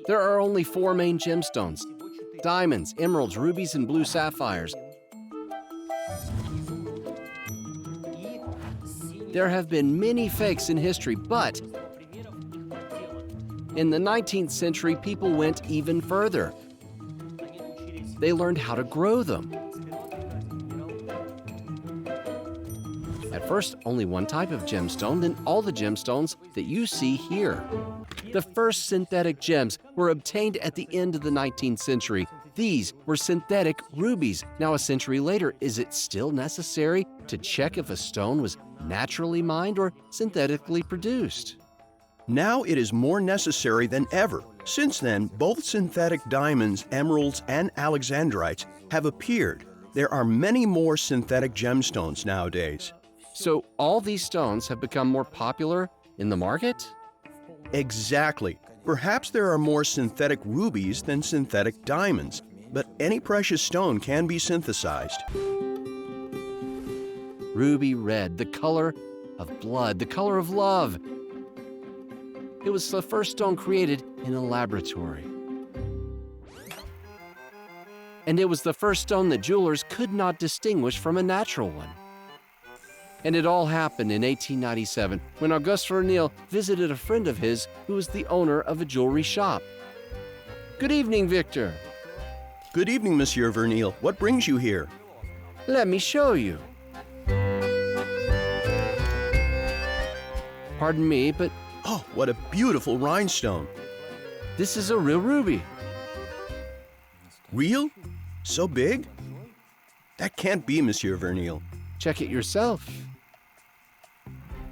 There are only four main gemstones: diamonds, emeralds, rubies, and blue sapphires. There have been many fakes in history, but in the 19th century, people went even further. They learned how to grow them. At first, only one type of gemstone, then all the gemstones that you see here. The first synthetic gems were obtained at the end of the 19th century. These were synthetic rubies. Now, a century later, is it still necessary to check if a stone was naturally mined or synthetically produced? Now it is more necessary than ever. Since then, both synthetic diamonds, emeralds, and alexandrites have appeared. There are many more synthetic gemstones nowadays. So all these stones have become more popular in the market? Exactly. Perhaps there are more synthetic rubies than synthetic diamonds, but any precious stone can be synthesized. Ruby red, the color of blood, the color of love. It was the first stone created in a laboratory. And it was the first stone that jewelers could not distinguish from a natural one. And it all happened in 1897 when Auguste Vernil visited a friend of his who was the owner of a jewelry shop. Good evening, Victor. Good evening, Monsieur Vernil. What brings you here? Let me show you. Pardon me, but Oh, what a beautiful rhinestone. this is a real ruby. Real? So big? That can't be, Monsieur Vernil. Check it yourself.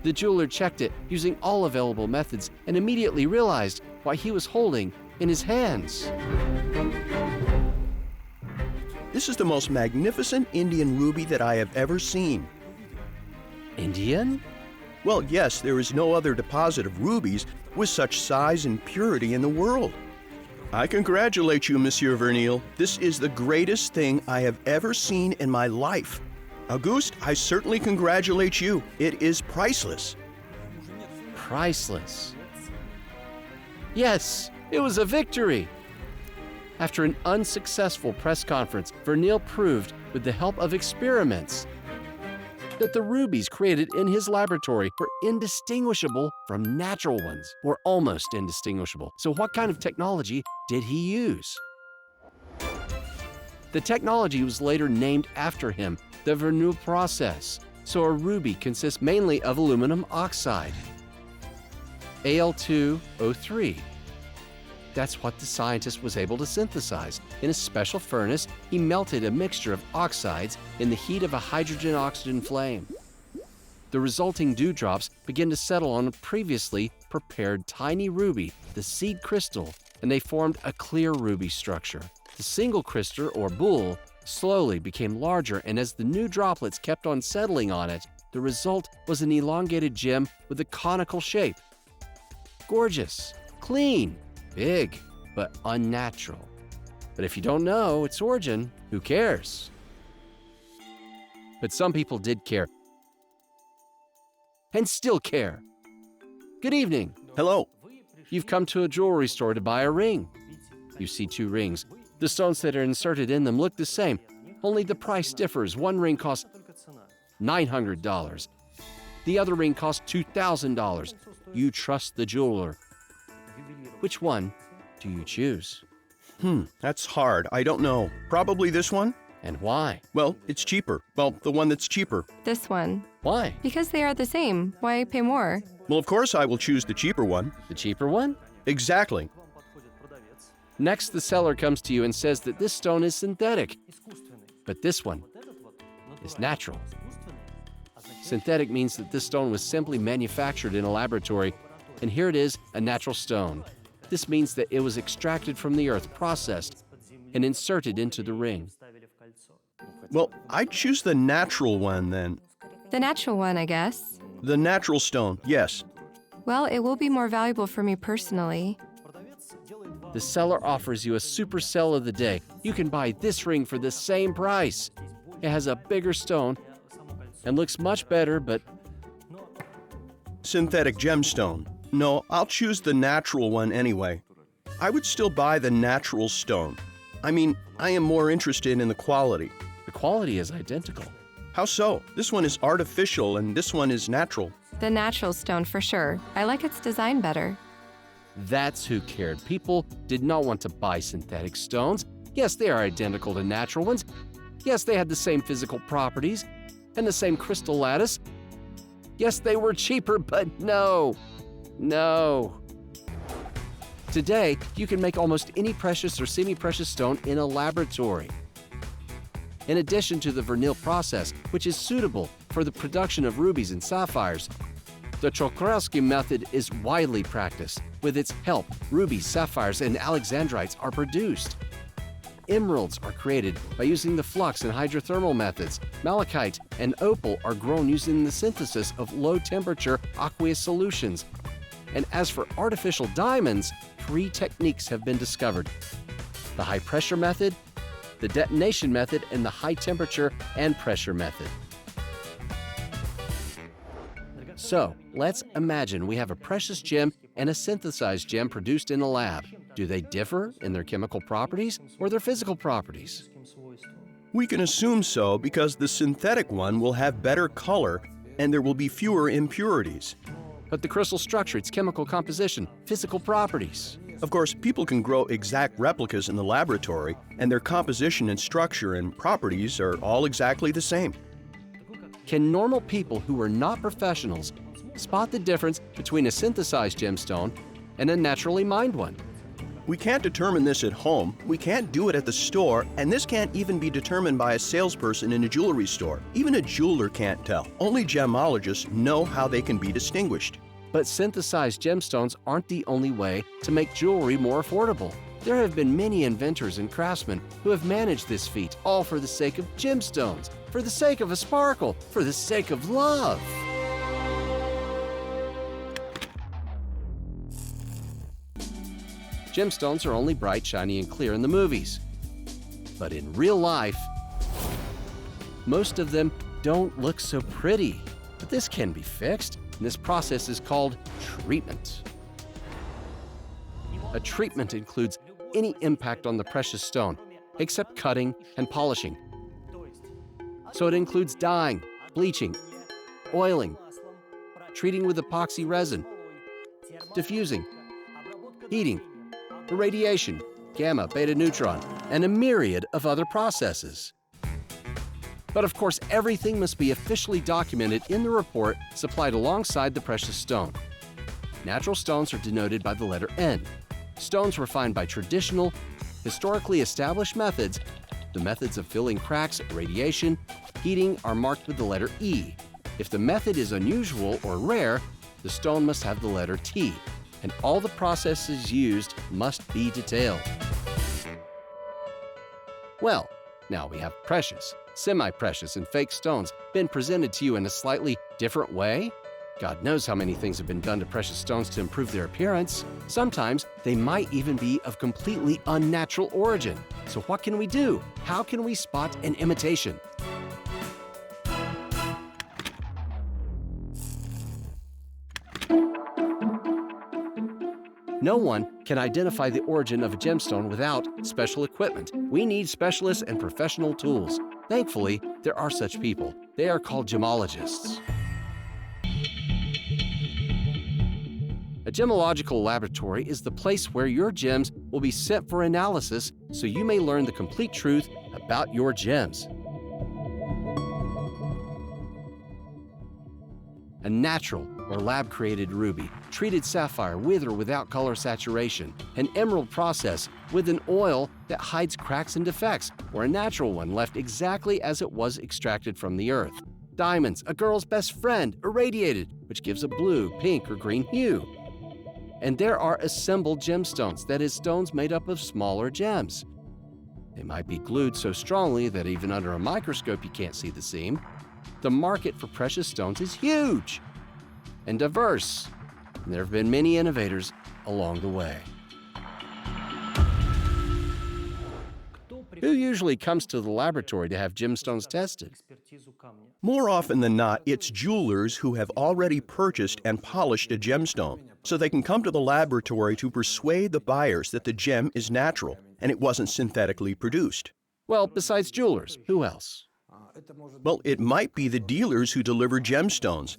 The jeweler checked it using all available methods and immediately realized what he was holding in his hands. This is the most magnificent Indian ruby that I have ever seen. Indian? Well, yes, there is no other deposit of rubies with such size and purity in the world. I congratulate you, Monsieur Vernil. This is the greatest thing I have ever seen in my life. Auguste, I certainly congratulate you. It is priceless. Priceless. Yes, it was a victory. After an unsuccessful press conference, Vernil proved, with the help of experiments, that the rubies created in his laboratory were indistinguishable from natural ones, or almost indistinguishable. So what kind of technology did he use? The technology was later named after him, the Vernil process. So a ruby consists mainly of aluminum oxide, Al2O3. That's what the scientist was able to synthesize. In a special furnace, he melted a mixture of oxides in the heat of a hydrogen-oxygen flame. The resulting dewdrops began to settle on a previously prepared tiny ruby, the seed crystal, and they formed a clear ruby structure. The single crystal, or bull, slowly became larger, and as the new droplets kept on settling on it, the result was an elongated gem with a conical shape. Gorgeous, clean, big, but unnatural. But if you don't know its origin, who cares? But some people did care, and still care. Good evening. Hello. You've come to a jewelry store to buy a ring. You see two rings. The stones that are inserted in them look the same, only the price differs. One ring costs $900. The other ring costs $2,000. You trust the jeweler. Which one do you choose? That's hard. I don't know. Probably this one? And why? Well, it's cheaper. Well, the one that's cheaper. This one. Why? Because they are the same. Why pay more? Well, of course I will choose the cheaper one. The cheaper one? Exactly. Next, the seller comes to you and says that this stone is synthetic, but this one is natural. Synthetic means that this stone was simply manufactured in a laboratory, and here it is, a natural stone. This means that it was extracted from the earth, processed, and inserted into the ring. Well, I'd choose the natural one then. The natural one, I guess. The natural stone, yes. Well, it will be more valuable for me personally. The seller offers you a super sell of the day. You can buy this ring for the same price. It has a bigger stone and looks much better, but Synthetic gemstone. No, I'll choose the natural one anyway. I would still buy the natural stone. I mean, I am more interested in the quality. The quality is identical. How so? This one is artificial and this one is natural. The natural stone for sure. I like its design better. That's who cared. People did not want to buy synthetic stones. Yes, they are identical to natural ones. Yes, they had the same physical properties and the same crystal lattice. Yes, they were cheaper, but no. Today, you can make almost any precious or semi-precious stone in a laboratory. In addition to the vernil process, which is suitable for the production of rubies and sapphires, the Czochralski method is widely practiced. With its help, rubies, sapphires, and alexandrites are produced. Emeralds are created by using the flux and hydrothermal methods. Malachite and opal are grown using the synthesis of low-temperature aqueous solutions. And as for artificial diamonds, 3 techniques have been discovered: the high-pressure method, the detonation method, and the high-temperature and pressure method. So, let's imagine we have a precious gem and a synthesized gem produced in a lab. Do they differ in their chemical properties or their physical properties? We can assume so because the synthetic one will have better color and there will be fewer impurities. But the crystal structure, its chemical composition, physical properties. Of course, people can grow exact replicas in the laboratory, and their composition and structure and properties are all exactly the same. Can normal people who are not professionals spot the difference between a synthesized gemstone and a naturally mined one? We can't determine this at home, we can't do it at the store, and this can't even be determined by a salesperson in a jewelry store. Even a jeweler can't tell. Only gemologists know how they can be distinguished. But synthesized gemstones aren't the only way to make jewelry more affordable. There have been many inventors and craftsmen who have managed this feat, all for the sake of gemstones, for the sake of a sparkle, for the sake of love. Gemstones are only bright, shiny, and clear in the movies. But in real life, most of them don't look so pretty. But this can be fixed, and this process is called treatment. A treatment includes any impact on the precious stone, except cutting and polishing. So it includes dyeing, bleaching, oiling, treating with epoxy resin, diffusing, heating, irradiation, gamma, beta neutron, and a myriad of other processes. But of course, everything must be officially documented in the report supplied alongside the precious stone. Natural stones are denoted by the letter N. Stones refined by traditional, historically established methods, the methods of filling cracks, radiation, heating, are marked with the letter E. If the method is unusual or rare, the stone must have the letter T, and all the processes used must be detailed. Well, now we have precious, semi-precious, and fake stones been presented to you in a slightly different way. God knows how many things have been done to precious stones to improve their appearance. Sometimes they might even be of completely unnatural origin. So what can we do? How can we spot an imitation? No one can identify the origin of a gemstone without special equipment. We need specialists and professional tools. Thankfully, there are such people. They are called gemologists. A gemological laboratory is the place where your gems will be sent for analysis so you may learn the complete truth about your gems. A natural or lab-created ruby, treated sapphire with or without color saturation, an emerald process with an oil that hides cracks and defects, or a natural one left exactly as it was extracted from the earth. Diamonds, a girl's best friend, irradiated, which gives a blue, pink, or green hue. And there are assembled gemstones, that is, stones made up of smaller gems. They might be glued so strongly that even under a microscope you can't see the seam. The market for precious stones is huge and diverse, and there have been many innovators along the way. Who usually comes to the laboratory to have gemstones tested? More often than not, it's jewelers who have already purchased and polished a gemstone, so they can come to the laboratory to persuade the buyers that the gem is natural and it wasn't synthetically produced. Well, besides jewelers, who else? Well, it might be the dealers who deliver gemstones.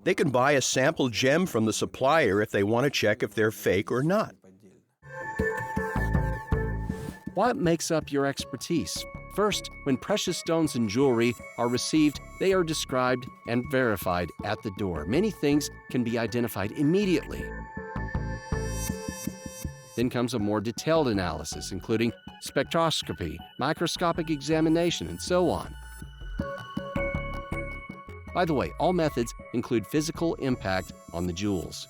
They can buy a sample gem from the supplier if they want to check if they're fake or not. What makes up your expertise? First, when precious stones and jewelry are received, they are described and verified at the door. Many things can be identified immediately. Then comes a more detailed analysis, including spectroscopy, microscopic examination, and so on. By the way, all methods include physical impact on the jewels.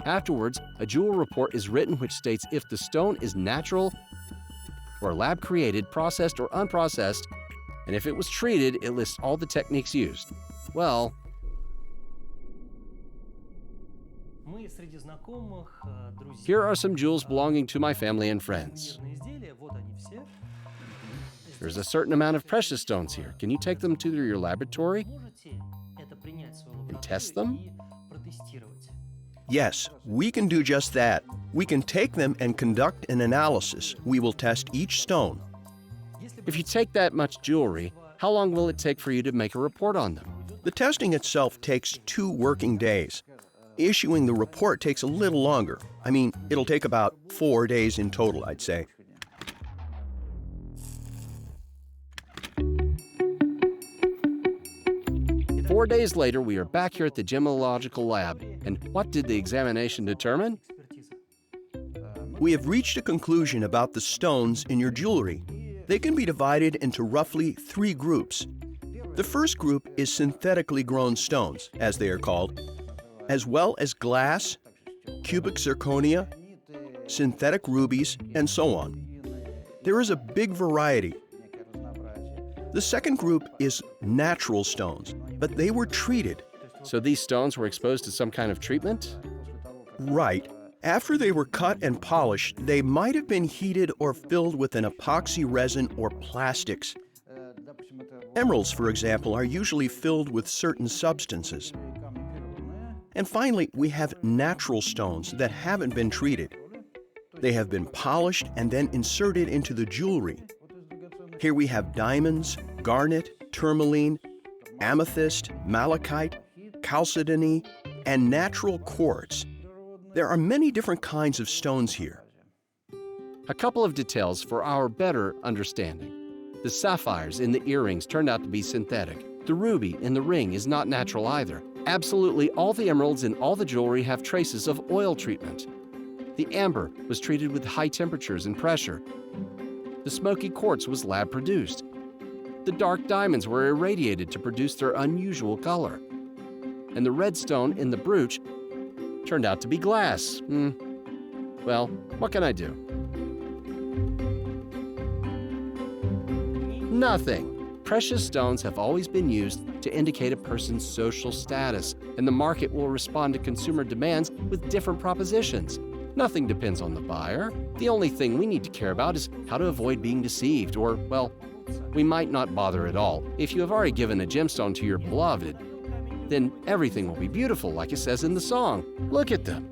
Afterwards, a jewel report is written which states if the stone is natural or lab-created, processed, or unprocessed, and if it was treated, it lists all the techniques used. Well, here are some jewels belonging to my family and friends. There's a certain amount of precious stones here. Can you take them to your laboratory and test them? Yes, we can do just that. We can take them and conduct an analysis. We will test each stone. If you take that much jewelry, how long will it take for you to make a report on them? The testing itself takes 2 working days. Issuing the report takes a little longer. I mean, it'll take about 4 days in total, I'd say. Four days later, we are back here at the gemological lab. And what did the examination determine? We have reached a conclusion about the stones in your jewelry. They can be divided into roughly 3 groups. The first group is synthetically grown stones, as they are called, as well as glass, cubic zirconia, synthetic rubies, and so on. There is a big variety. The second group is natural stones, but they were treated. So these stones were exposed to some kind of treatment? Right. After they were cut and polished, they might have been heated or filled with an epoxy resin or plastics. Emeralds, for example, are usually filled with certain substances. And finally, we have natural stones that haven't been treated. They have been polished and then inserted into the jewelry. Here we have diamonds, garnet, tourmaline, amethyst, malachite, chalcedony, and natural quartz. There are many different kinds of stones here. A couple of details for our better understanding. The sapphires in the earrings turned out to be synthetic. The ruby in the ring is not natural either. Absolutely all the emeralds in all the jewelry have traces of oil treatment. The amber was treated with high temperatures and pressure. The smoky quartz was lab-produced. The dark diamonds were irradiated to produce their unusual color. And the red stone in the brooch turned out to be glass. Well, what can I do? Nothing. Precious stones have always been used to indicate a person's social status, and the market will respond to consumer demands with different propositions. Nothing depends on the buyer. The only thing we need to care about is how to avoid being deceived, or, well, we might not bother at all. If you have already given a gemstone to your beloved, then everything will be beautiful, like it says in the song. Look at them.